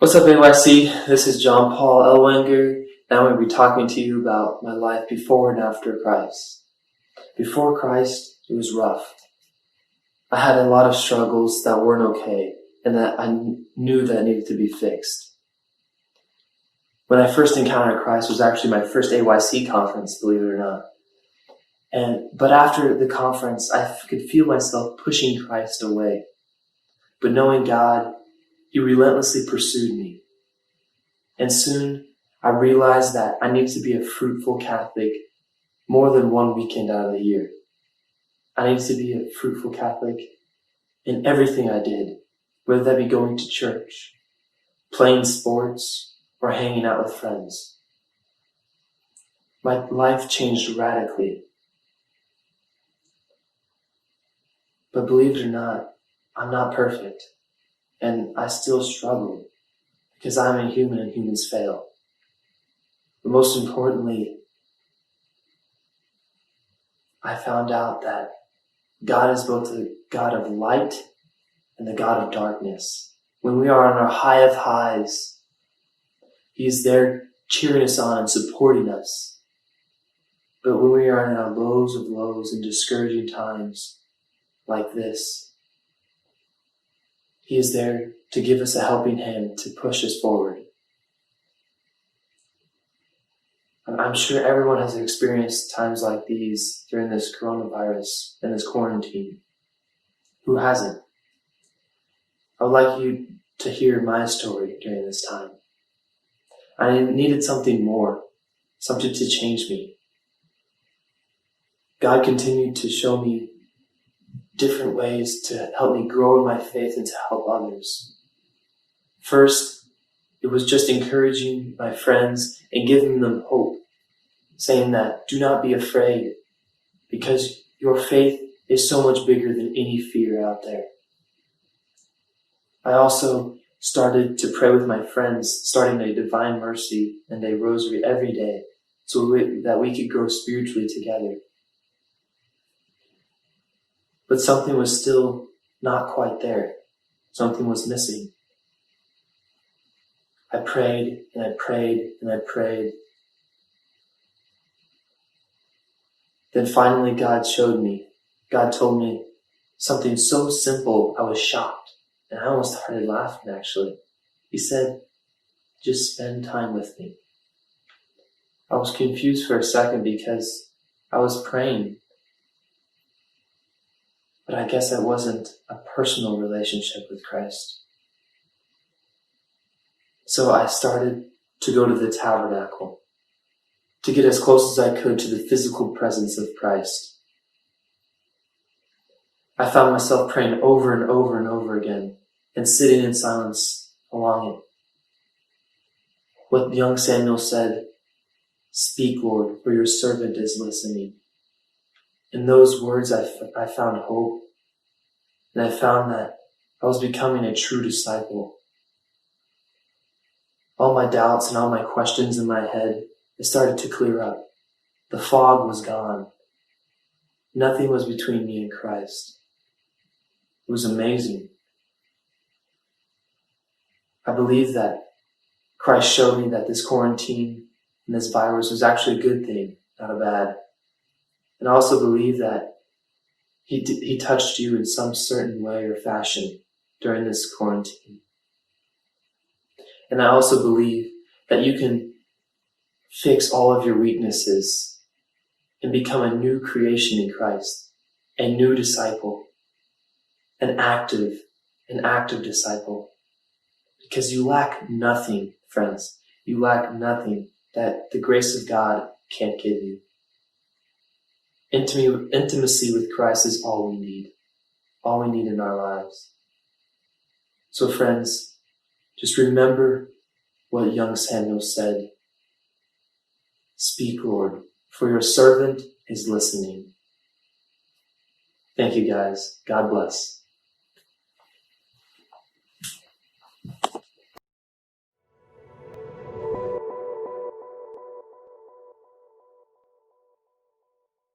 What's up, AYC? This is John Paul Elwenger, and I'm going to be talking to you about my life before and after Christ. Before Christ, it was rough. I had a lot of struggles that weren't okay, and that I knew that needed to be fixed. When I first encountered Christ, it was actually my first AYC conference, believe it or not. But after the conference, I could feel myself pushing Christ away. But knowing God, He relentlessly pursued me. And soon I realized that I need to be a fruitful Catholic more than one weekend out of the year. I needed to be a fruitful Catholic in everything I did, whether that be going to church, playing sports, or hanging out with friends. My life changed radically. But believe it or not, I'm not perfect. And I still struggle because I'm a human and humans fail. But most importantly, I found out that God is both the God of light and the God of darkness. When we are on our high of highs, He is there cheering us on and supporting us. But when we are in our lows of lows and discouraging times like this, He is there to give us a helping hand to push us forward. I'm sure everyone has experienced times like these during this coronavirus and this quarantine. Who hasn't? I would like you to hear my story during this time. I needed something more, something to change me. God continued to show me different ways to help me grow in my faith and to help others. First, it was just encouraging my friends and giving them hope, saying that do not be afraid because your faith is so much bigger than any fear out there. I also started to pray with my friends, starting a Divine Mercy and a Rosary every day so that we could grow spiritually together. But something was still not quite there. Something was missing. I prayed and I prayed and I prayed. Then finally God showed me. God told me something so simple, I was shocked. And I almost started laughing, actually. He said, just spend time with me. I was confused for a second because I was praying. But I guess it wasn't a personal relationship with Christ. So I started to go to the tabernacle to get as close as I could to the physical presence of Christ. I found myself praying over and over and over again and sitting in silence along it. What young Samuel said, "Speak, Lord, for your servant is listening." In those words, I found hope, and I found that I was becoming a true disciple. All my doubts and all my questions in my head, they started to clear up. The fog was gone. Nothing was between me and Christ. It was amazing. I believe that Christ showed me that this quarantine and this virus was actually a good thing, not a bad. And I also believe that He touched you in some certain way or fashion during this quarantine. And I also believe that you can fix all of your weaknesses and become a new creation in Christ, a new disciple, an active disciple. Because you lack nothing, friends. You lack nothing that the grace of God can't give you. Intimacy with Christ is all we need in our lives. So friends, just remember what young Samuel said. Speak, Lord, for your servant is listening. Thank you, guys. God bless.